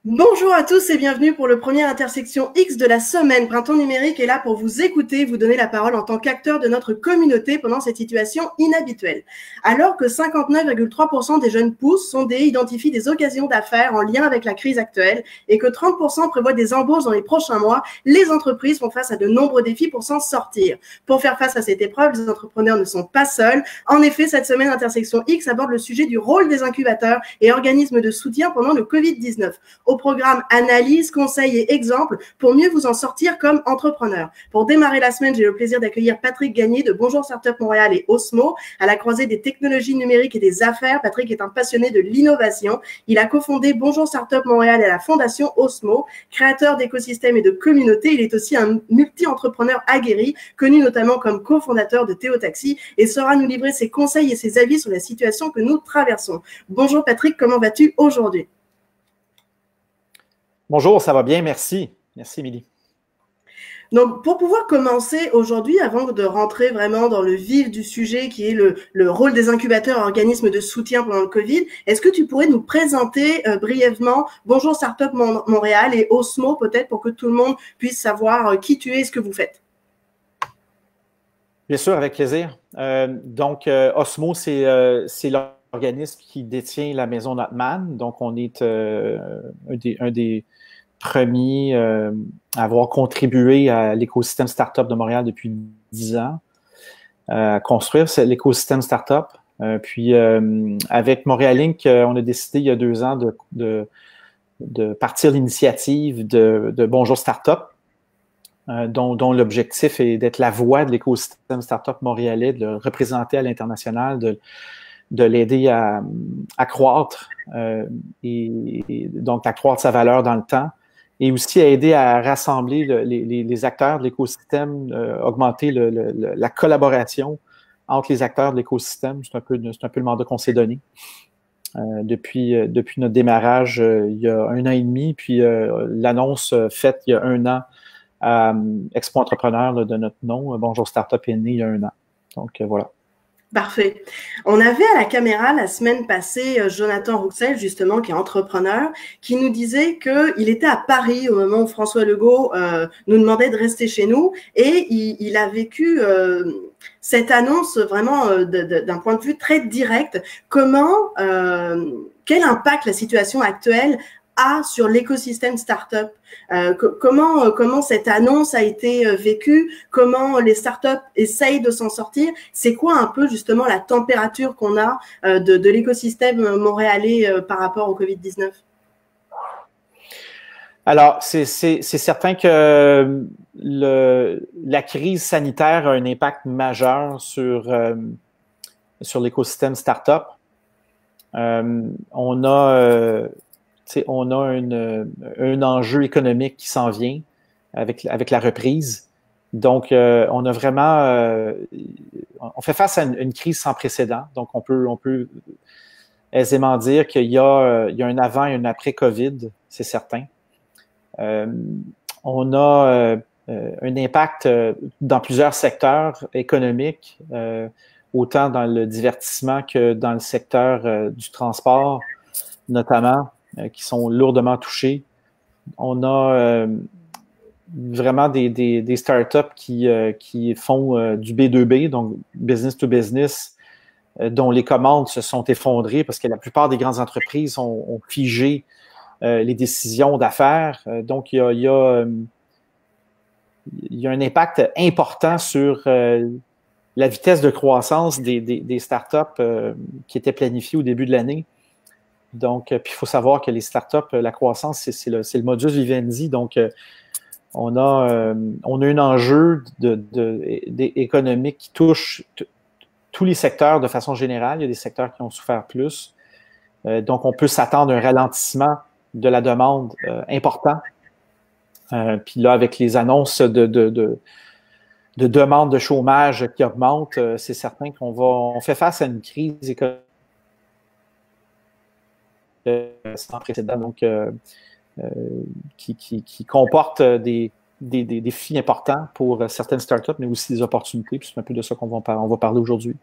Bonjour à tous et bienvenue pour le premier Intersection X de la semaine. Printemps numérique est là pour vous écouter, vous donner la parole en tant qu'acteur de notre communauté pendant cette situation inhabituelle. Alors que 59,3% des jeunes pousses identifient des occasions d'affaires en lien avec la crise actuelle et que 30% prévoient des embauches dans les prochains mois, les entreprises font face à de nombreux défis pour s'en sortir. Pour faire face à cette épreuve, les entrepreneurs ne sont pas seuls. En effet, cette semaine Intersection X aborde le sujet du rôle des incubateurs et organismes de soutien pendant le Covid-19. Au programme analyse, conseils et exemples pour mieux vous en sortir comme entrepreneur. Pour démarrer la semaine, j'ai le plaisir d'accueillir Patrick Gagné de Bonjour Startup Montréal et Osmo. À la croisée des technologies numériques et des affaires, Patrick est un passionné de l'innovation. Il a cofondé Bonjour Startup Montréal et la fondation Osmo. Créateur d'écosystèmes et de communautés, il est aussi un multi-entrepreneur aguerri, connu notamment comme cofondateur de Théo Taxi et saura nous livrer ses conseils et ses avis sur la situation que nous traversons. Bonjour Patrick, comment vas-tu aujourd'hui? Bonjour, ça va bien, merci. Merci, Émilie. Donc, pour pouvoir commencer aujourd'hui, avant de rentrer vraiment dans le vif du sujet qui est le rôle des incubateurs et organismes de soutien pendant le Covid, est-ce que tu pourrais nous présenter brièvement Bonjour Startup Montréal et Osmo peut-être pour que tout le monde puisse savoir qui tu es et ce que vous faites? Bien sûr, avec plaisir. Osmo, c'est l'organisme qui détient la maison Notman. Donc, on est un des premiers à avoir contribué à l'écosystème startup de Montréal depuis 10 ans, à construire l'écosystème startup. Avec Montréal Inc., on a décidé il y a 2 ans de partir l'initiative de Bonjour Startup, dont l'objectif est d'être la voix de l'écosystème startup montréalais, de le représenter à l'international, de l'aider à croître et donc à croître sa valeur dans le temps, et aussi à aider à rassembler les acteurs de l'écosystème, augmenter la collaboration entre les acteurs de l'écosystème. C'est un peu le mandat qu'on s'est donné depuis notre démarrage il y a 1 an et demi, puis l'annonce faite il y a 1 an à Expo Entrepreneur de notre nom. Bonjour Startup est né il y a 1 an. Donc, voilà. Parfait. On avait à la caméra la semaine passée Jonathan Rouxel, justement, qui est entrepreneur, qui nous disait qu'il était à Paris au moment où François Legault nous demandait de rester chez nous et il a vécu cette annonce vraiment d'un point de vue très direct. Quel impact la situation actuelle a sur l'écosystème startup? Comment cette annonce a été vécue? Comment les startups essayent de s'en sortir? C'est quoi un peu justement la température qu'on a de l'écosystème montréalais par rapport au Covid-19? Alors, c'est certain que la crise sanitaire a un impact majeur sur l'écosystème startup. On a un enjeu économique qui s'en vient avec la reprise. Donc, on a vraiment on fait face à une crise sans précédent. Donc, on peut aisément dire qu'il y a un avant et un après COVID, c'est certain. On a un impact dans plusieurs secteurs économiques, autant dans le divertissement que dans le secteur du transport, notamment, qui sont lourdement touchés. On a vraiment des startups qui font du B2B, donc business to business, dont les commandes se sont effondrées parce que la plupart des grandes entreprises ont figé les décisions d'affaires. Donc, il y a un impact important sur la vitesse de croissance des startups qui étaient planifiées au début de l'année. Donc, puis il faut savoir que les startups, la croissance, c'est le modus vivendi. Donc, on a un enjeu économique qui touche tous les secteurs de façon générale. Il y a des secteurs qui ont souffert plus. Donc, on peut s'attendre à un ralentissement de la demande important. Puis là, avec les annonces de demande de chômage qui augmentent, c'est certain on fait face à une crise économique sans précédent, donc qui comporte des défis importants pour certaines startups, mais aussi des opportunités. Puis c'est un peu de ça on va parler aujourd'hui.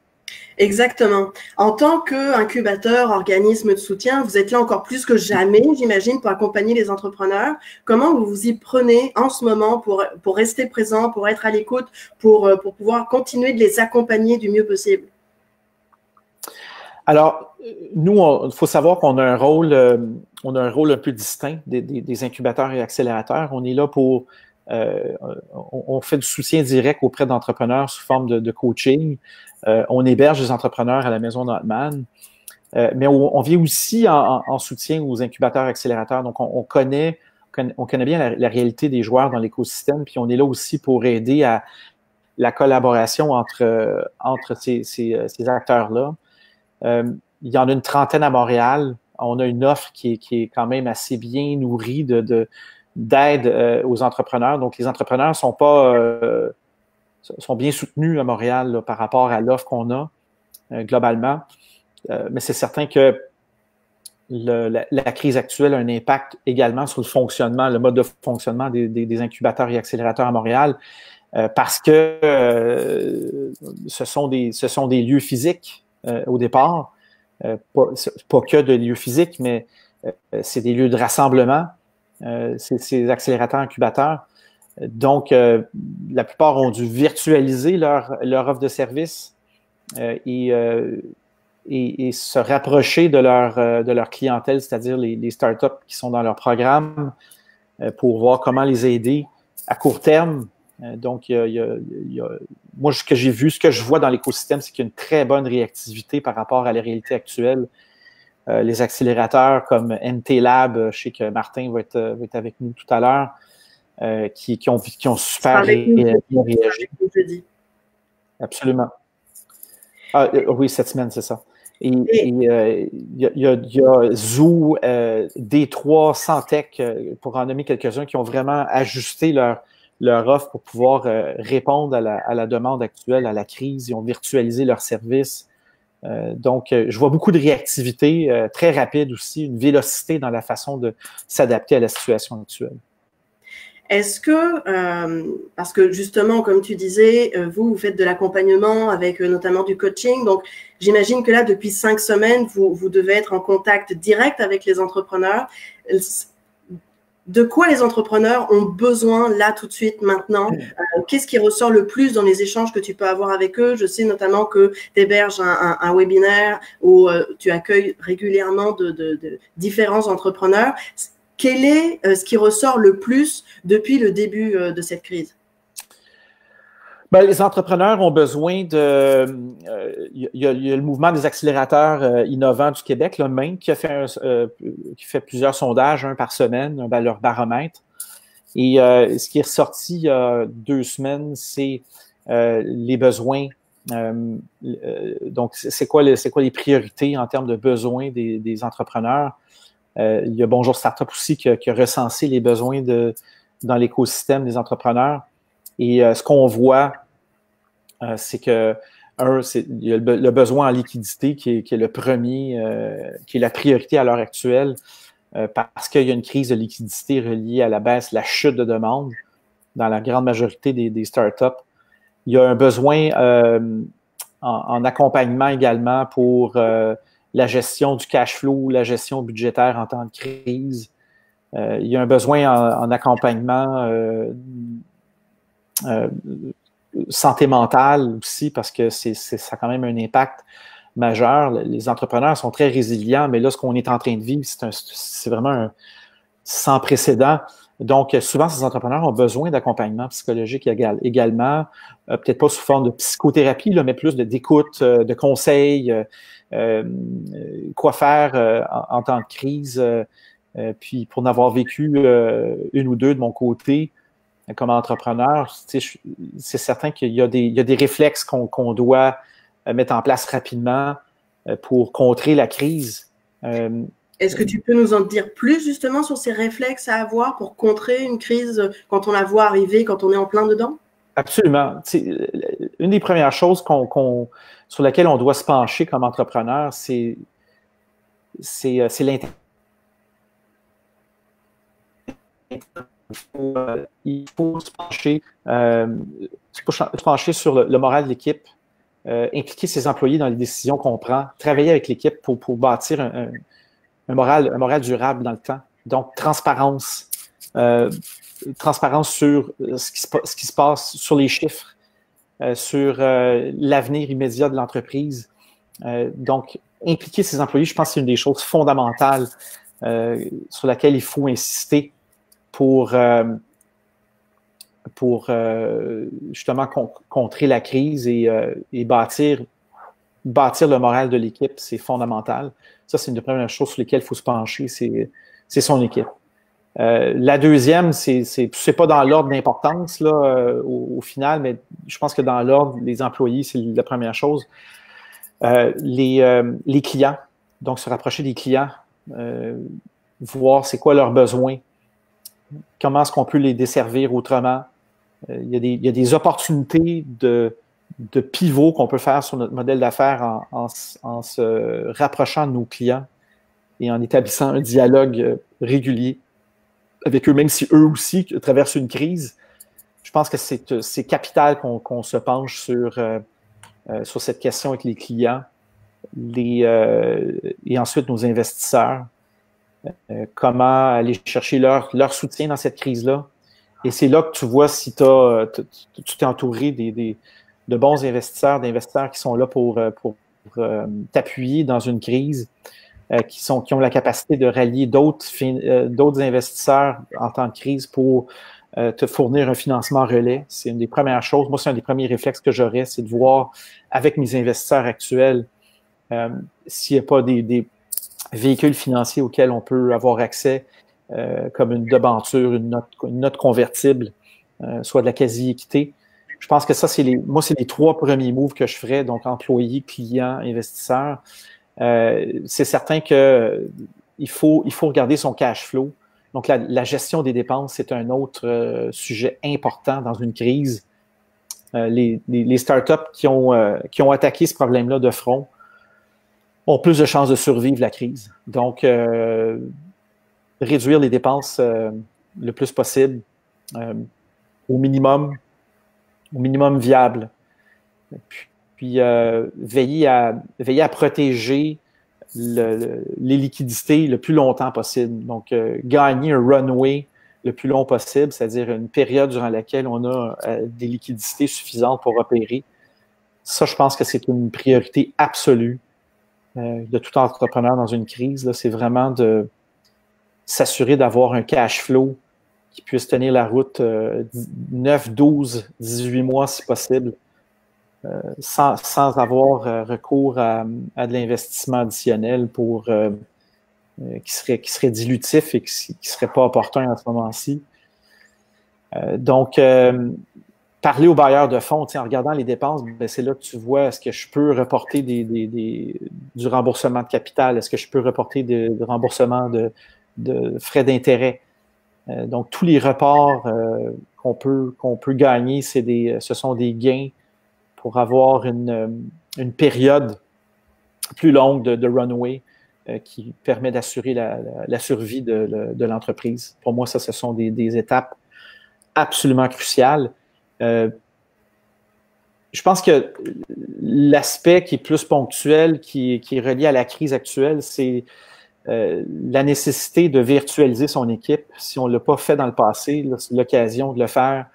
Exactement. En tant qu'incubateur, organisme de soutien, vous êtes là encore plus que jamais, j'imagine, pour accompagner les entrepreneurs. Comment vous vous y prenez en ce moment pour rester présent, pour être à l'écoute, pour pouvoir continuer de les accompagner du mieux possible? Alors, nous, il faut savoir qu'on a un rôle un peu distinct des incubateurs et accélérateurs. On est là pour, on fait du soutien direct auprès d'entrepreneurs sous forme de coaching. On héberge les entrepreneurs à la maison Notman. Mais on vient aussi en soutien aux incubateurs accélérateurs. Donc, on connaît bien la réalité des joueurs dans l'écosystème, puis on est là aussi pour aider à la collaboration entre ces acteurs-là. Il y en a une trentaine à Montréal. On a une offre qui est quand même assez bien nourrie d'aide aux entrepreneurs. Donc, les entrepreneurs sont bien soutenus à Montréal là, par rapport à l'offre qu'on a globalement. Mais c'est certain que la crise actuelle a un impact également sur le mode de fonctionnement des incubateurs et accélérateurs à Montréal, parce que ce sont des lieux physiques au départ, pas que de lieux physiques, mais c'est des lieux de rassemblement, ces accélérateurs, incubateurs. Donc, la plupart ont dû virtualiser leur offre de service et se rapprocher de leur clientèle, c'est-à-dire les startups qui sont dans leur programme, pour voir comment les aider à court terme. Donc, moi, ce que j'ai vu, ce que je vois dans l'écosystème, c'est qu'il y a une très bonne réactivité par rapport à la réalité actuelle. Les accélérateurs comme NT Lab, je sais que Martin va être avec nous tout à l'heure, qui ont super bien réagi. Absolument. Oui, cette semaine, c'est ça. Et il y a Zoo, D3, Santec, pour en nommer quelques-uns, qui ont vraiment ajusté leur offre pour pouvoir répondre à la demande actuelle, à la crise. Ils ont virtualisé leurs services. Donc, je vois beaucoup de réactivité, très rapide aussi, une vélocité dans la façon de s'adapter à la situation actuelle. Est-ce que, parce que justement, comme tu disais, vous faites de l'accompagnement avec notamment du coaching, donc j'imagine que là, depuis 5 semaines, vous devez être en contact direct avec les entrepreneurs. De quoi les entrepreneurs ont besoin là tout de suite maintenant? Qu'est-ce qui ressort le plus dans les échanges que tu peux avoir avec eux? Je sais notamment que tu héberges un webinaire où tu accueilles régulièrement de différents entrepreneurs. Quel est ce qui ressort le plus depuis le début de cette crise? Les entrepreneurs ont besoin de... Il y a le mouvement des accélérateurs innovants du Québec, le Maine, qui fait plusieurs sondages, un par semaine, leur baromètre. Et ce qui est ressorti il y a 2 semaines, c'est les besoins. Donc, c'est quoi les priorités en termes de besoins des entrepreneurs? Il y a Bonjour Startup aussi qui a recensé les besoins dans l'écosystème des entrepreneurs. Et ce qu'on voit, c'est que, il y a le besoin en liquidité qui est le premier, qui est la priorité à l'heure actuelle, parce qu'il y a une crise de liquidité reliée à la baisse, la chute de demande dans la grande majorité des startups. Il y a un besoin en accompagnement également pour la gestion du cash flow, la gestion budgétaire en temps de crise. Il y a un besoin en accompagnement santé mentale aussi, parce que ça a quand même un impact majeur. Les entrepreneurs sont très résilients, mais là, ce qu'on est en train de vivre, c'est vraiment sans précédent. Donc, souvent, ces entrepreneurs ont besoin d'accompagnement psychologique également, peut-être pas sous forme de psychothérapie, là, mais plus d'écoute, de conseils, quoi faire en temps de crise. Puis, pour n'avoir vécu une ou deux de mon côté, comme entrepreneur, c'est certain qu'il y a des réflexes qu'on doit mettre en place rapidement pour contrer la crise. Est-ce que tu peux nous en dire plus justement sur ces réflexes à avoir pour contrer une crise quand on la voit arriver, quand on est en plein dedans? Absolument. Une des premières choses sur laquelle on doit se pencher comme entrepreneur, c'est l'intérêt. Il faut se pencher sur le moral de l'équipe. impliquer ses employés dans les décisions qu'on prend, travailler avec l'équipe pour bâtir un moral durable dans le temps. Donc, transparence. Transparence sur ce qui se passe, sur les chiffres, sur l'avenir immédiat de l'entreprise. Donc, impliquer ses employés, je pense que c'est une des choses fondamentales sur laquelle il faut insister pour justement contrer la crise et bâtir le moral de l'équipe. C'est fondamental. Ça, c'est une des premières choses sur lesquelles il faut se pencher, c'est son équipe. La deuxième, c'est pas dans l'ordre d'importance là au final, mais je pense que dans l'ordre, les employés, c'est la première chose. Les clients, donc se rapprocher des clients, voir c'est quoi leurs besoins, comment est-ce qu'on peut les desservir autrement. Il y a des opportunités de pivot qu'on peut faire sur notre modèle d'affaires en se rapprochant de nos clients et en établissant un dialogue régulier avec eux, même si eux aussi traversent une crise. Je pense que c'est capital qu'on se penche sur cette question avec les clients et ensuite nos investisseurs. Comment aller chercher leur soutien dans cette crise-là. Et c'est là que tu vois si tu t'es entouré de bons d'investisseurs qui sont là pour t'appuyer dans une crise, qui ont la capacité de rallier d'autres investisseurs en temps de crise pour te fournir un financement relais. C'est une des premières choses. Moi, c'est un des premiers réflexes que j'aurais, c'est de voir avec mes investisseurs actuels s'il n'y a pas des véhicules financiers auxquels on peut avoir accès, comme une debenture, une note convertible, soit de la quasi-équité. Je pense que ça, c'est les 3 premiers moves que je ferais, donc employés, clients, investisseurs. C'est certain que il faut regarder son cash flow. Donc, la gestion des dépenses, c'est un autre sujet important dans une crise. Les startups qui ont attaqué ce problème-là de front ont plus de chances de survivre la crise. Donc, réduire les dépenses le plus possible, au minimum viable. Puis veiller à protéger les liquidités le plus longtemps possible. Donc, gagner un runway le plus long possible, c'est-à-dire une période durant laquelle on a des liquidités suffisantes pour opérer. Ça, je pense que c'est une priorité absolue de tout entrepreneur dans une crise. C'est vraiment de s'assurer d'avoir un cash flow qui puisse tenir la route 9, 12, 18 mois si possible, sans avoir recours à de l'investissement additionnel qui serait dilutif et qui ne serait pas opportun à ce moment-ci. Donc, parler aux bailleurs de fonds, en regardant les dépenses, c'est là que tu vois, est-ce que je peux reporter du remboursement de capital? Est-ce que je peux reporter du remboursement de frais d'intérêt? Donc, tous les reports qu'on peut gagner, ce sont des gains pour avoir une période plus longue de runway qui permet d'assurer la survie de l'entreprise. Pour moi, ce sont des étapes absolument cruciales. Je pense que l'aspect qui est plus ponctuel, qui est relié à la crise actuelle, c'est la nécessité de virtualiser son équipe. Si on ne l'a pas fait dans le passé, c'est l'occasion de le faire,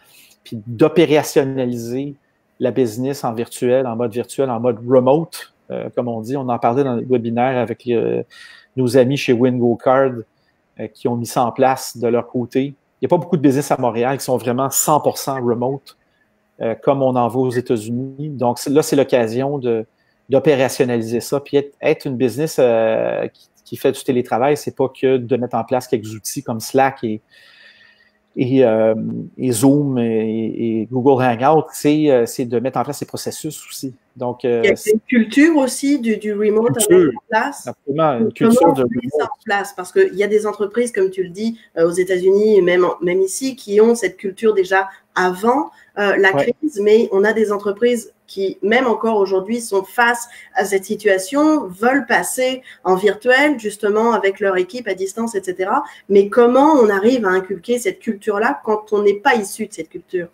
puis d'opérationnaliser la business en mode remote, comme on dit. On en parlait dans le webinaire avec nos amis chez WinGoCard qui ont mis ça en place de leur côté. Il n'y a pas beaucoup de business à Montréal qui sont vraiment 100% remote, comme on en voit aux États-Unis. Donc là, c'est l'occasion d'opérationnaliser ça, puis être une business qui fait du télétravail, c'est pas que de mettre en place quelques outils comme Slack et Zoom et Google Hangout, c'est de mettre en place ces processus aussi. Donc, il y a une culture aussi du remote à mettre en place. Absolument, une culture de remote. Ça en place, parce qu'il y a des entreprises, comme tu le dis, aux États-Unis et même ici, qui ont cette culture déjà avant la crise, mais on a des entreprises qui, même encore aujourd'hui, sont face à cette situation, veulent passer en virtuel, justement, avec leur équipe à distance, etc. Mais comment on arrive à inculquer cette culture-là quand on n'est pas issu de cette culture?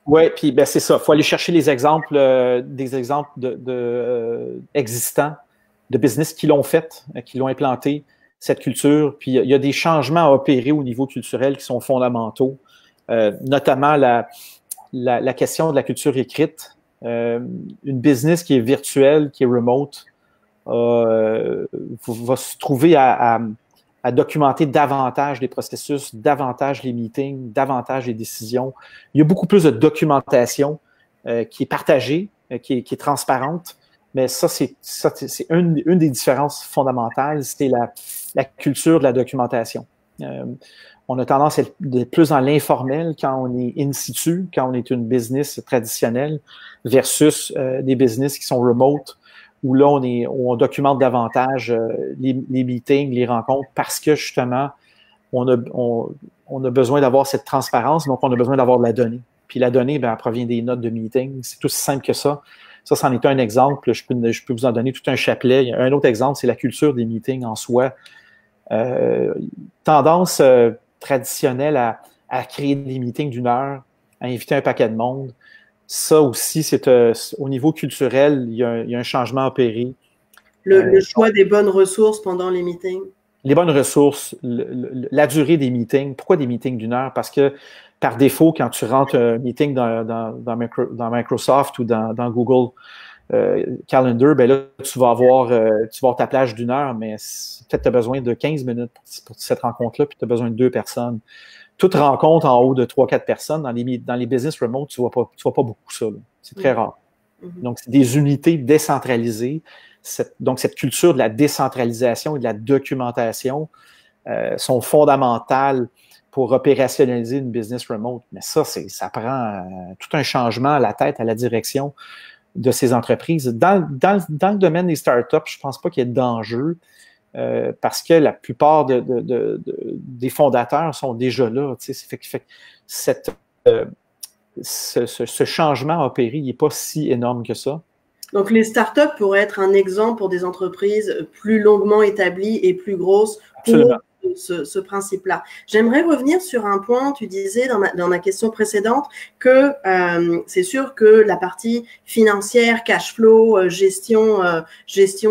Oui, puis ben, c'est ça. Il faut aller chercher les exemples, des exemples existants de business qui l'ont fait, qui l'ont implanté, cette culture. Puis il y a des changements à opérer au niveau culturel qui sont fondamentaux, notamment la question de la culture écrite. Une business qui est virtuelle, qui est remote, va se trouver à documenter davantage les processus, davantage les meetings, davantage les décisions. Il y a beaucoup plus de documentation qui est partagée, qui est transparente, mais ça, c'est une des différences fondamentales, c'est la culture de la documentation. On a tendance à être plus dans l'informel quand on est in situ, quand on est une business traditionnelle, versus des business qui sont remote, où là, on documente davantage les meetings, les rencontres, parce que justement, on a besoin d'avoir cette transparence, donc on a besoin d'avoir de la donnée. Puis la donnée, ben, elle provient des notes de meeting. C'est aussi simple que ça. Ça, c'en est un exemple. Je peux vous en donner tout un chapelet. Un autre exemple, c'est la culture des meetings en soi. Tendance traditionnelle à créer des meetings d'1 heure, à inviter un paquet de monde. Ça aussi, c'est au niveau culturel, il y a un changement à opérer. Le choix des bonnes ressources pendant les meetings. Les bonnes ressources, la durée des meetings. Pourquoi des meetings d'1 heure? Parce que par défaut, quand tu rentres un meeting dans Microsoft ou dans Google Calendar, ben là, tu vas avoir ta plage d'1 heure, mais peut-être tu as besoin de 15 minutes pour cette rencontre-là, puis tu as besoin de 2 personnes. Toute rencontre en haut de 3-4 personnes, dans les business remote, tu vois pas beaucoup ça. C'est très rare. Donc, c'est des unités décentralisées. Donc, cette culture de la décentralisation et de la documentation sont fondamentales pour opérationnaliser une business remote. Mais ça prend tout un changement à la tête, à la direction de ces entreprises. Dans le domaine des startups, je ne pense pas qu'il y ait d'enjeu. Parce que la plupart des fondateurs sont déjà là. Ce changement à opérer, il n'est pas si énorme que ça. Donc, les startups pourraient être un exemple pour des entreprises plus longuement établies et plus grosses pour ce principe-là. J'aimerais revenir sur un point. Tu disais dans ma question précédente que c'est sûr que la partie financière, cash flow, gestion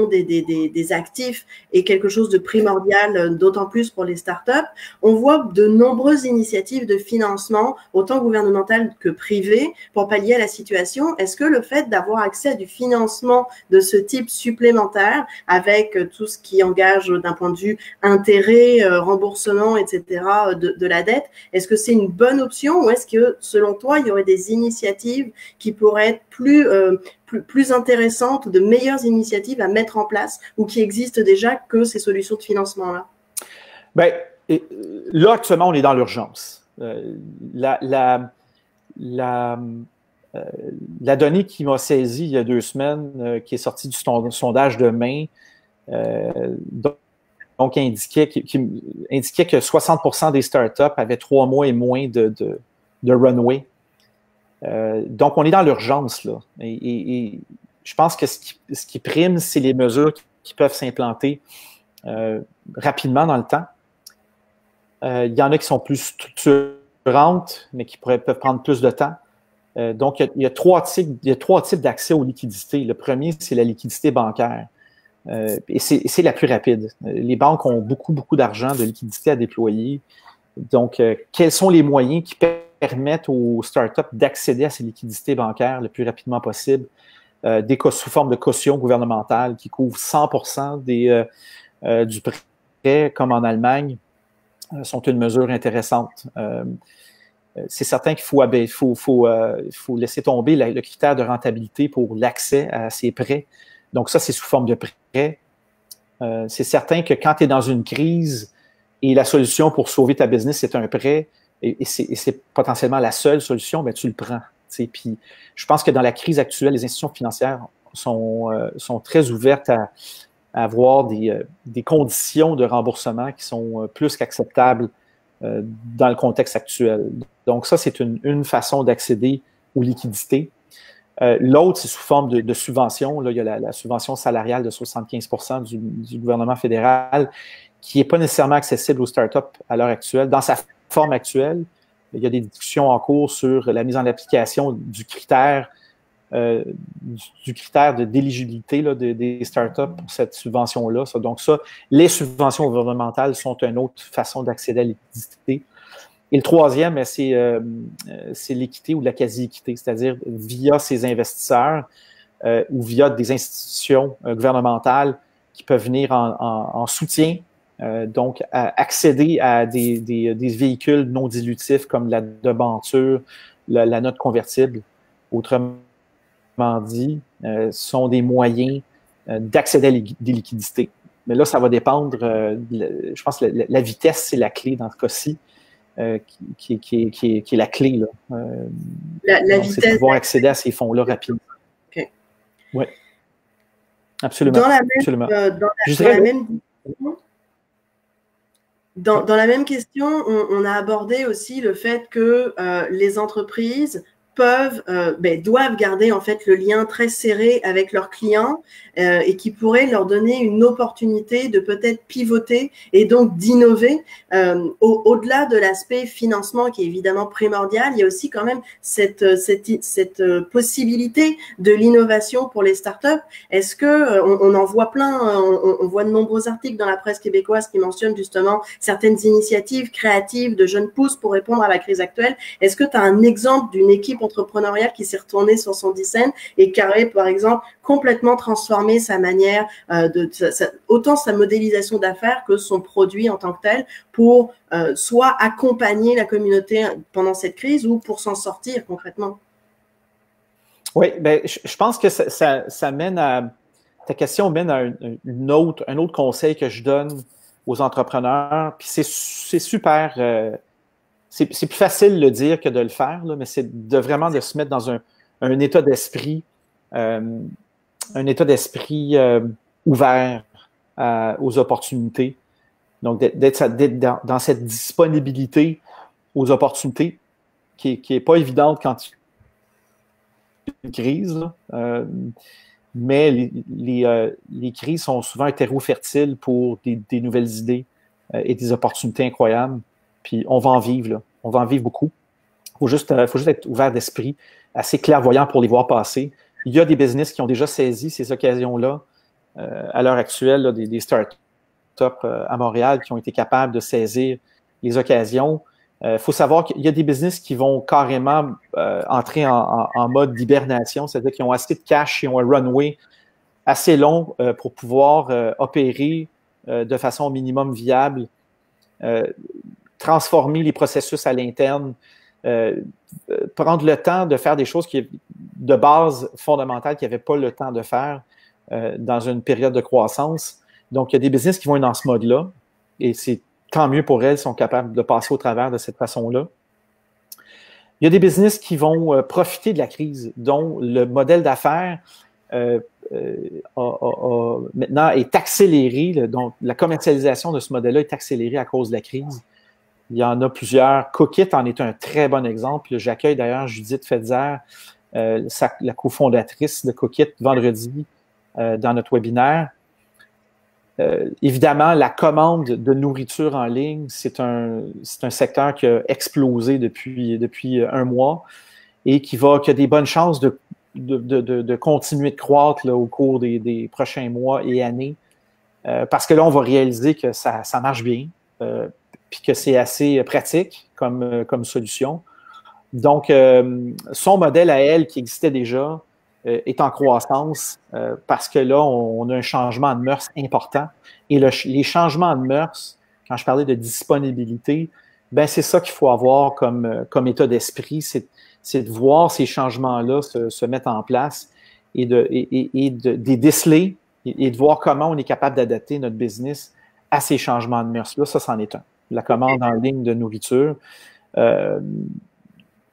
des actifs est quelque chose de primordial, d'autant plus pour les startups. On voit de nombreuses initiatives de financement, autant gouvernementales que privées, pour pallier à la situation. Est-ce que le fait d'avoir accès à du financement de ce type supplémentaire, avec tout ce qui engage d'un point de vue intérêt, remboursement, etc., de la dette, est-ce que c'est une bonne option ou est-ce que, selon toi, il y aurait des initiatives qui pourraient être plus intéressantes, de meilleures initiatives à mettre en place ou qui existent déjà que ces solutions de financement-là? Bien, là, actuellement, on est dans l'urgence. La donnée qui m'a saisi il y a 2 semaines, qui est sortie du sondage de Main, donc indiquait que 60% des startups avaient 3 mois et moins de runway. Donc, on est dans l'urgence, là. Et je pense que ce qui prime, c'est les mesures qui peuvent s'implanter rapidement dans le temps. Il y en a qui sont plus structurantes, mais qui peuvent prendre plus de temps. Donc, il y a 3 types d'accès aux liquidités. Le premier, c'est la liquidité bancaire. Et c'est la plus rapide. Les banques ont beaucoup, beaucoup d'argent, de liquidité à déployer. Donc, quels sont les moyens qui permettent aux startups d'accéder à ces liquidités bancaires le plus rapidement possible? Sous forme de caution gouvernementale qui couvre 100% du prêt, comme en Allemagne, sont une mesure intéressante. C'est certain qu'il faut laisser tomber le critère de rentabilité pour l'accès à ces prêts. Donc, ça, c'est sous forme de prêt. C'est certain que quand tu es dans une crise et la solution pour sauver ta business, c'est un prêt, et c'est potentiellement la seule solution, ben, tu le prends. Puis, je pense que dans la crise actuelle, les institutions financières sont très ouvertes à avoir des conditions de remboursement qui sont plus qu'acceptables dans le contexte actuel. Donc, ça, c'est une façon d'accéder aux liquidités. L'autre, c'est sous forme de subvention. Là, il y a la subvention salariale de 75% du gouvernement fédéral qui n'est pas nécessairement accessible aux startups à l'heure actuelle, dans sa forme actuelle, il y a des discussions en cours sur la mise en application du critère d'éligibilité des startups pour cette subvention-là. Donc ça, les subventions gouvernementales sont une autre façon d'accéder à la liquidité. Et le troisième, c'est l'équité ou la quasi-équité, c'est-à-dire via ces investisseurs ou via des institutions gouvernementales qui peuvent venir en soutien, donc accéder à des véhicules non dilutifs comme la debenture, la note convertible. Autrement dit, sont des moyens d'accéder à des liquidités. Mais là, ça va dépendre, je pense que la vitesse, c'est la clé dans ce cas-ci. Qui est la clé. Là. La vitesse. C'est pouvoir accéder à ces fonds-là rapidement. Okay. Oui, absolument. Dans la même question, on a abordé aussi le fait que les entreprises doivent garder en fait le lien très serré avec leurs clients et qui pourrait leur donner une opportunité de peut-être pivoter et donc d'innover. Au-delà de l'aspect financement qui est évidemment primordial, il y a aussi quand même cette possibilité de l'innovation pour les startups. Est-ce que on en voit plein, on voit de nombreux articles dans la presse québécoise qui mentionnent justement certaines initiatives créatives de jeunes pousses pour répondre à la crise actuelle. Est-ce que tu as un exemple d'une équipe entrepreneuriale qui s'est retournée sur son dizaine et qui aurait, par exemple, complètement transformé sa manière autant sa modélisation d'affaires que son produit en tant que tel pour soit accompagner la communauté pendant cette crise ou pour s'en sortir concrètement? Oui, ben, je pense que ça mène à... Ta question mène à un autre conseil que je donne aux entrepreneurs, puis c'est super... c'est plus facile de le dire que de le faire, là, mais c'est vraiment de se mettre dans un état d'esprit ouvert aux opportunités. Donc, d'être dans cette disponibilité aux opportunités qui est pas évidente quand il y a une crise. Mais les crises sont souvent un terreau fertile pour des nouvelles idées et des opportunités incroyables. Puis on va en vivre, là. On va en vivre beaucoup. Faut juste être ouvert d'esprit, assez clairvoyant pour les voir passer. Il y a des business qui ont déjà saisi ces occasions-là. À l'heure actuelle, là, des startups à Montréal qui ont été capables de saisir les occasions. Faut savoir qu'il y a des business qui vont carrément entrer en mode d'hibernation, c'est-à-dire qu'ils ont assez de cash, ils ont un runway assez long pour pouvoir opérer de façon minimum viable, transformer les processus à l'interne, prendre le temps de faire des choses de base fondamentale qu'ils n'avaient pas le temps de faire dans une période de croissance. Donc, il y a des business qui vont être dans ce mode-là et c'est tant mieux pour elles, sont capables de passer au travers de cette façon-là. Il y a des business qui vont profiter de la crise, dont le modèle d'affaires maintenant est accéléré, donc la commercialisation de ce modèle-là est accélérée à cause de la crise. Il y en a plusieurs. Cookit en est un très bon exemple. J'accueille d'ailleurs Judith Fetzer, la cofondatrice de Cookit, vendredi dans notre webinaire. Évidemment, la commande de nourriture en ligne, c'est un secteur qui a explosé depuis un mois et qui a des bonnes chances de continuer de croître là, au cours des prochains mois et années. Parce que là, on va réaliser que ça marche bien, puis que c'est assez pratique comme solution. Donc, son modèle à elle, qui existait déjà, est en croissance parce que là, on a un changement de mœurs important. Et les changements de mœurs, quand je parlais de disponibilité, ben c'est ça qu'il faut avoir comme état d'esprit, c'est de voir ces changements-là se mettre en place et de déceler et de voir comment on est capable d'adapter notre business à ces changements de mœurs-là. Ça, c'en est un. La commande en ligne de nourriture. Il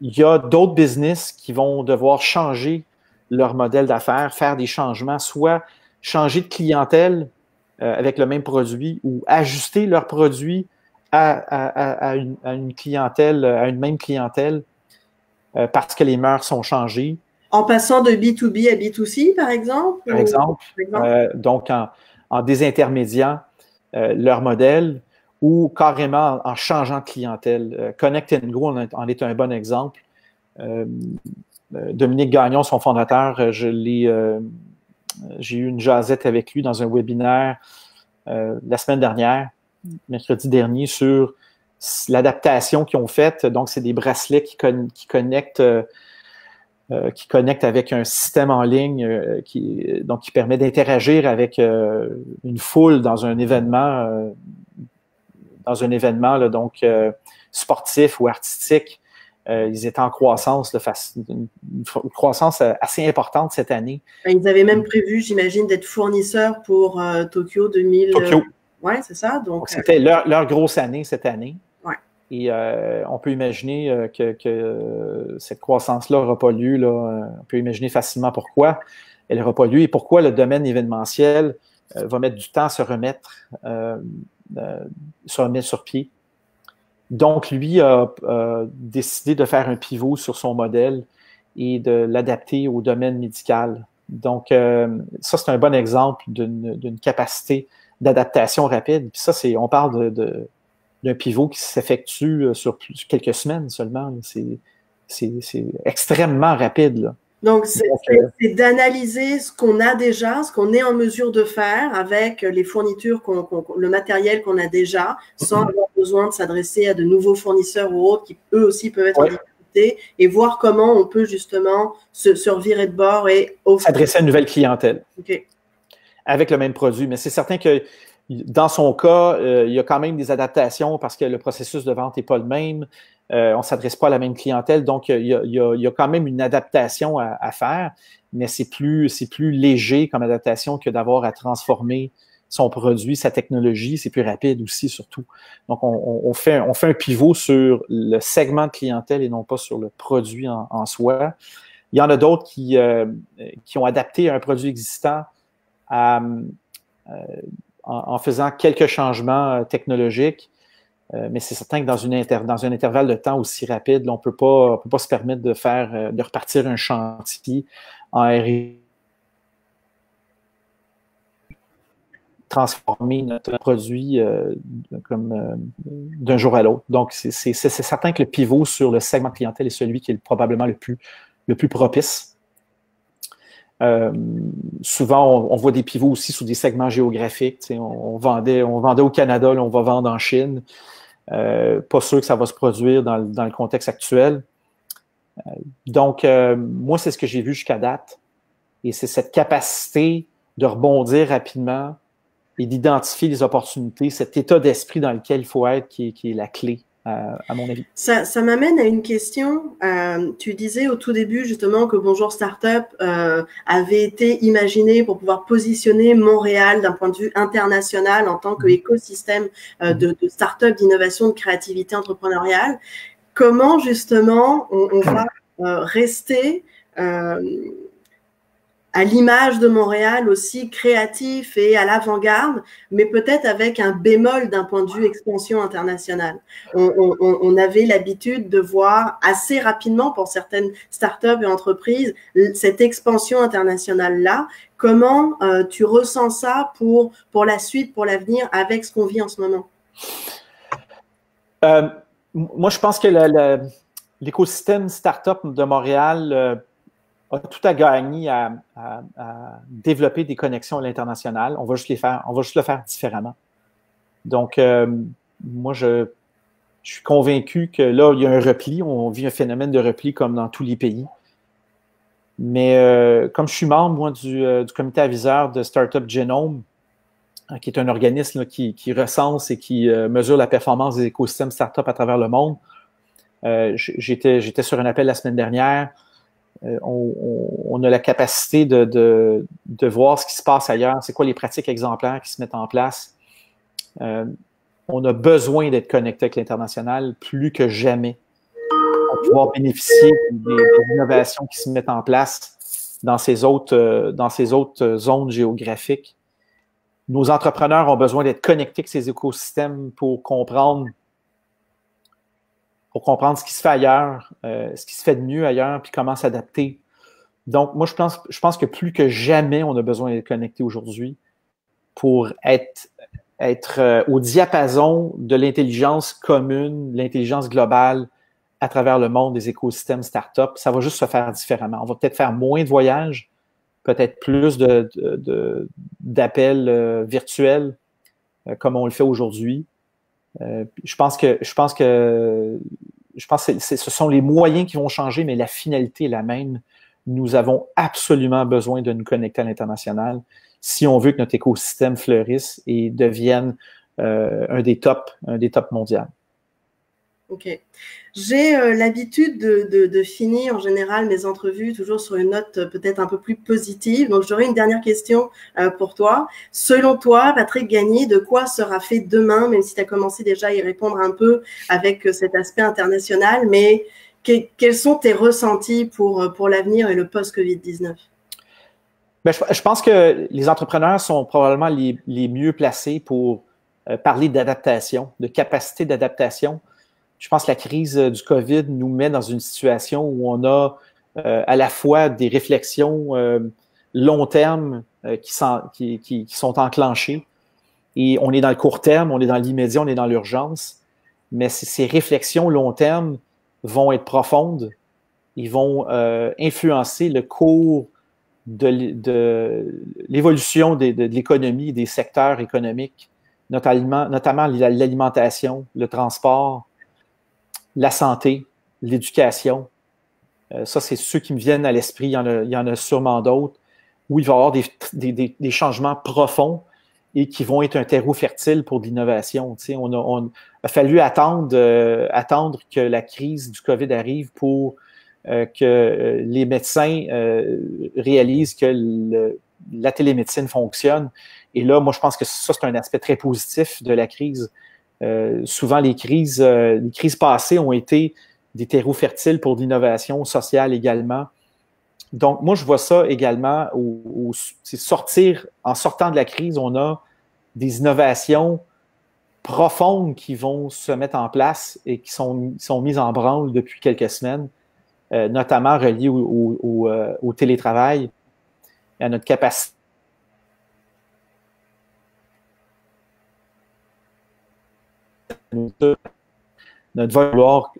y a d'autres business qui vont devoir changer leur modèle d'affaires, faire des changements, soit changer de clientèle avec le même produit ou ajuster leur produit à une clientèle, à une même clientèle parce que les mœurs sont changées. En passant de B2B à B2C, par exemple? Donc en désintermédiant leur modèle ou carrément en changeant de clientèle. Connect & Go en est un bon exemple. Dominique Gagnon, son fondateur, j'ai eu une jasette avec lui dans un webinaire la semaine dernière, mercredi dernier, sur l'adaptation qu'ils ont faite. Donc, c'est des bracelets qui connectent avec un système en ligne qui permet d'interagir avec une foule dans un événement là, donc sportif ou artistique. Ils étaient en croissance, une croissance assez importante cette année. Ils avaient même prévu, j'imagine, d'être fournisseurs pour Tokyo 2000. Tokyo. Oui, c'est ça. Donc c'était leur grosse année cette année. Ouais. Et on peut imaginer que cette croissance-là n'aura pas lieu. Là. On peut imaginer facilement pourquoi elle n'aura pas lieu et pourquoi le domaine événementiel va mettre du temps à se remettre sur pied. Donc, lui a décidé de faire un pivot sur son modèle et de l'adapter au domaine médical. Donc, ça, c'est un bon exemple d'une capacité d'adaptation rapide. Puis ça, on parle d'un pivot qui s'effectue sur quelques semaines seulement. C'est extrêmement rapide, là. Donc, c'est d'analyser ce qu'on a déjà, ce qu'on est en mesure de faire avec les fournitures, le matériel qu'on a déjà, sans avoir besoin de s'adresser à de nouveaux fournisseurs ou autres qui, eux aussi, peuvent être en difficulté, et voir comment on peut justement se revirer de bord et s'adresser à une nouvelle clientèle. Okay. Avec le même produit. Mais c'est certain que dans son cas, il y a quand même des adaptations parce que le processus de vente n'est pas le même. On ne s'adresse pas à la même clientèle, donc il y a quand même une adaptation à faire, mais c'est plus léger comme adaptation que d'avoir à transformer son produit, sa technologie, c'est plus rapide aussi surtout. Donc on fait un pivot sur le segment de clientèle et non pas sur le produit en soi. Il y en a d'autres qui ont adapté un produit existant en faisant quelques changements technologiques. Mais c'est certain que dans un intervalle de temps aussi rapide, là, on peut pas se permettre de repartir un chantier en R&D, transformer notre produit d'un jour à l'autre. Donc, c'est certain que le pivot sur le segment de clientèle est celui qui est probablement le plus propice. Souvent, on voit des pivots aussi sous des segments géographiques. On vendait au Canada, là, on va vendre en Chine. Pas sûr que ça va se produire dans le contexte actuel. Donc, moi, c'est ce que j'ai vu jusqu'à date. Et c'est cette capacité de rebondir rapidement et d'identifier les opportunités, cet état d'esprit dans lequel il faut être qui est la clé, à mon avis. Ça m'amène à une question. Tu disais au tout début justement que Bonjour Startup avait été imaginé pour pouvoir positionner Montréal d'un point de vue international en tant qu'écosystème de start-up, d'innovation, de créativité entrepreneuriale. Comment justement on va rester à l'image de Montréal aussi créatif et à l'avant-garde, mais peut-être avec un bémol d'un point de vue expansion internationale. On avait l'habitude de voir assez rapidement pour certaines startups et entreprises cette expansion internationale-là. Comment tu ressens ça pour la suite, pour l'avenir, avec ce qu'on vit en ce moment? Moi, je pense que l'écosystème startup de Montréal a tout à gagner à développer des connexions à l'international. On va juste le faire différemment. Donc, moi, je suis convaincu que là, il y a un repli. On vit un phénomène de repli comme dans tous les pays. Mais comme je suis membre, moi, du comité aviseur de Startup Genome, qui est un organisme là, qui recense et qui mesure la performance des écosystèmes startup à travers le monde, j'étais sur un appel la semaine dernière. On a la capacité de voir ce qui se passe ailleurs, c'est quoi les pratiques exemplaires qui se mettent en place. On a besoin d'être connecté avec l'international plus que jamais pour pouvoir bénéficier des innovations qui se mettent en place dans ces autres zones géographiques. Nos entrepreneurs ont besoin d'être connectés avec ces écosystèmes pour comprendre ce qui se fait ailleurs, ce qui se fait de mieux ailleurs, puis comment s'adapter. Donc, moi, je pense que plus que jamais, on a besoin d'être connecté aujourd'hui pour être être au diapason de l'intelligence commune, l'intelligence globale à travers le monde des écosystèmes start-up. Ça va juste se faire différemment. On va peut-être faire moins de voyages, peut-être plus d'appels virtuels comme on le fait aujourd'hui. Je pense que ce sont les moyens qui vont changer, mais la finalité est la même. Nous avons absolument besoin de nous connecter à l'international si on veut que notre écosystème fleurisse et devienne un des tops mondiaux. Ok. J'ai l'habitude de finir en général mes entrevues toujours sur une note peut-être un peu plus positive. Donc, j'aurais une dernière question pour toi. Selon toi, Patrick Gagné, de quoi sera fait demain, même si tu as commencé déjà à y répondre un peu avec cet aspect international, mais quels sont tes ressentis pour l'avenir et le post-Covid-19? Ben, je pense que les entrepreneurs sont probablement les mieux placés pour parler d'adaptation, de capacité d'adaptation. Je pense que la crise du COVID nous met dans une situation où on a à la fois des réflexions long terme qui sont enclenchées et on est dans le court terme, on est dans l'immédiat, on est dans l'urgence, mais ces réflexions long terme vont être profondes, ils vont influencer le cours de l'évolution de l'économie, des secteurs économiques, notamment l'alimentation, le transport, la santé, l'éducation. Ça, c'est ceux qui me viennent à l'esprit. Il y en a sûrement d'autres où il va y avoir des changements profonds et qui vont être un terreau fertile pour de l'innovation. Tu sais, on a fallu attendre que la crise du COVID arrive pour que les médecins réalisent que la télémédecine fonctionne. Et là, moi, je pense que ça, c'est un aspect très positif de la crise. Souvent, les crises passées ont été des terreaux fertiles pour l'innovation sociale également. Donc, moi, je vois ça également c'est en sortant de la crise, on a des innovations profondes qui vont se mettre en place et qui sont mises en branle depuis quelques semaines, notamment reliées au télétravail et à notre capacité notre vouloir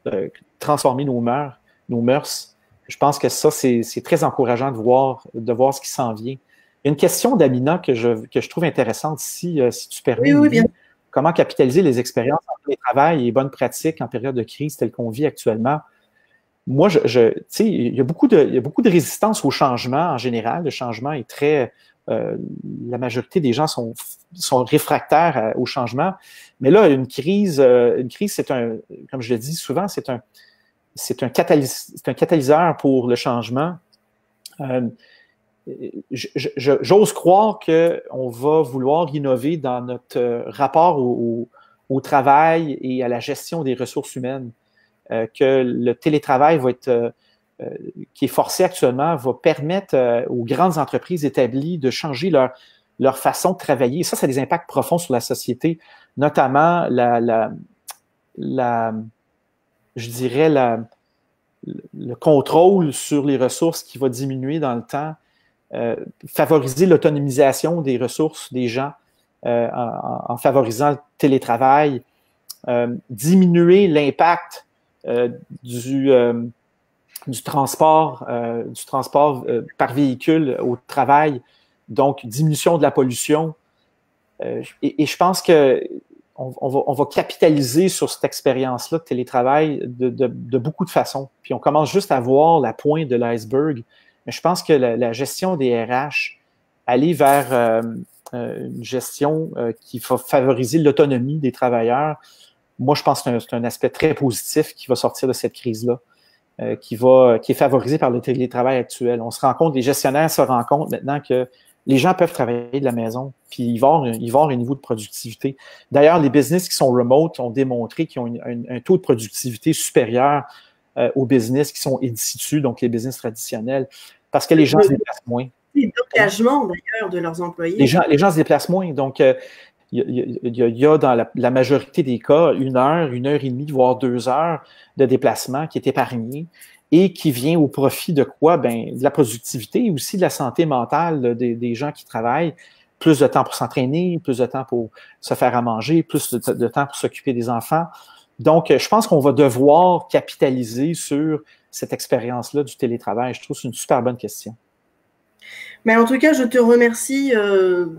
transformer nos mœurs. Je pense que ça, c'est très encourageant de voir ce qui s'en vient. Il y a une question d'Amina que je trouve intéressante ici, si tu permets. Oui, bien. Comment capitaliser les expériences en télétravail et bonnes pratiques en période de crise telle qu'on vit actuellement? Moi, tu sais, il y a beaucoup de résistance au changement en général. Le changement est très... la majorité des gens sont réfractaires au changement. Mais là, une crise, c'est comme je le dis souvent, c'est un catalyseur pour le changement. J'ose croire qu'on va vouloir innover dans notre rapport au travail et à la gestion des ressources humaines. Que le télétravail qui est forcé actuellement, va permettre aux grandes entreprises établies de changer leur façon de travailler. Et ça a des impacts profonds sur la société, notamment je dirais le contrôle sur les ressources qui va diminuer dans le temps, favoriser l'autonomisation des ressources des gens en favorisant le télétravail, diminuer l'impact du transport par véhicule au travail, donc diminution de la pollution. Et je pense qu'on va capitaliser sur cette expérience-là de télétravail de beaucoup de façons. Puis on commence juste à voir la pointe de l'iceberg. Mais je pense que la gestion des RH, aller vers une gestion qui va favoriser l'autonomie des travailleurs, moi, je pense que c'est un aspect très positif qui va sortir de cette crise-là, qui est favorisé par le télétravail actuel. On se rend compte, les gestionnaires se rendent compte maintenant que les gens peuvent travailler de la maison, puis ils vont avoir un niveau de productivité. D'ailleurs, les business qui sont remote ont démontré qu'ils ont un taux de productivité supérieur aux business qui sont in situ, donc les business traditionnels, parce que les gens se déplacent moins. Et d'engagement, d'ailleurs, de leurs employés. Les gens se déplacent moins, donc il y a dans la majorité des cas 1 heure, 1 heure et demie, voire 2 heures de déplacement qui est épargné et qui vient au profit de quoi? Ben, de la productivité et aussi de la santé mentale des gens qui travaillent. plus de temps pour s'entraîner, plus de temps pour se faire à manger, plus de temps pour s'occuper des enfants. Donc, je pense qu'on va devoir capitaliser sur cette expérience-là du télétravail. Je trouve que c'est une super bonne question. Mais en tout cas, je te remercie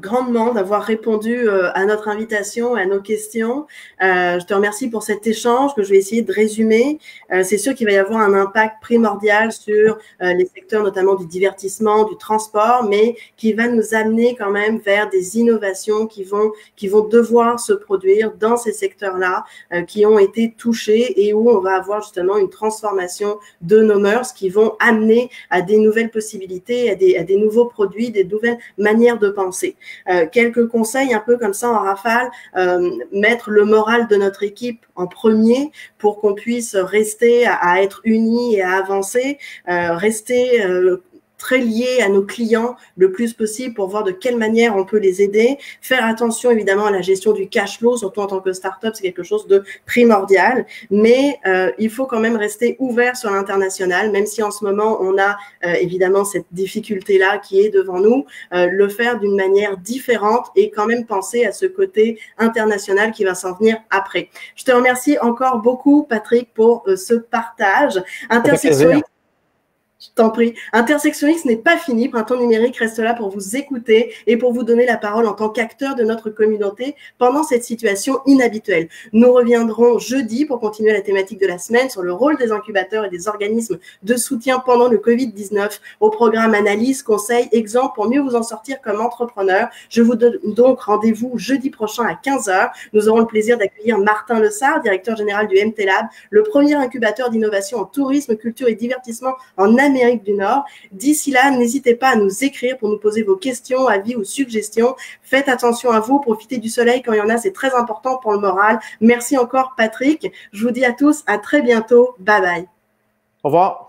grandement d'avoir répondu à notre invitation, à nos questions. Je te remercie pour cet échange que je vais essayer de résumer. C'est sûr qu'il va y avoir un impact primordial sur les secteurs notamment du divertissement, du transport, mais qui va nous amener quand même vers des innovations qui vont devoir se produire dans ces secteurs-là, qui ont été touchés et où on va avoir justement une transformation de nos mœurs qui vont amener à des nouvelles possibilités, à des nouveaux produits, des nouvelles manières de penser. Quelques conseils un peu comme ça en rafale, mettre le moral de notre équipe en premier pour qu'on puisse rester à être unis et à avancer, rester très liés à nos clients le plus possible pour voir de quelle manière on peut les aider. Faire attention évidemment à la gestion du cash flow, surtout en tant que start-up, c'est quelque chose de primordial. Mais il faut quand même rester ouvert sur l'international, même si en ce moment on a évidemment cette difficulté-là qui est devant nous, le faire d'une manière différente et quand même penser à ce côté international qui va s'en venir après. Je te remercie encore beaucoup, Patrick, pour ce partage. Intersection X, je t'en prie. Intersection X n'est pas fini. Printemps numérique reste là pour vous écouter et pour vous donner la parole en tant qu'acteur de notre communauté pendant cette situation inhabituelle. Nous reviendrons jeudi pour continuer la thématique de la semaine sur le rôle des incubateurs et des organismes de soutien pendant le Covid-19 au programme analyse, conseil, exemple pour mieux vous en sortir comme entrepreneur. Je vous donne donc rendez-vous jeudi prochain à 15h. Nous aurons le plaisir d'accueillir Martin Lessard, directeur général du MT Lab, le premier incubateur d'innovation en tourisme, culture et divertissement en Amérique du Nord. D'ici là, n'hésitez pas à nous écrire pour nous poser vos questions, avis ou suggestions. Faites attention à vous, profitez du soleil quand il y en a, c'est très important pour le moral. Merci encore Patrick. Je vous dis à tous à très bientôt. Bye bye. Au revoir.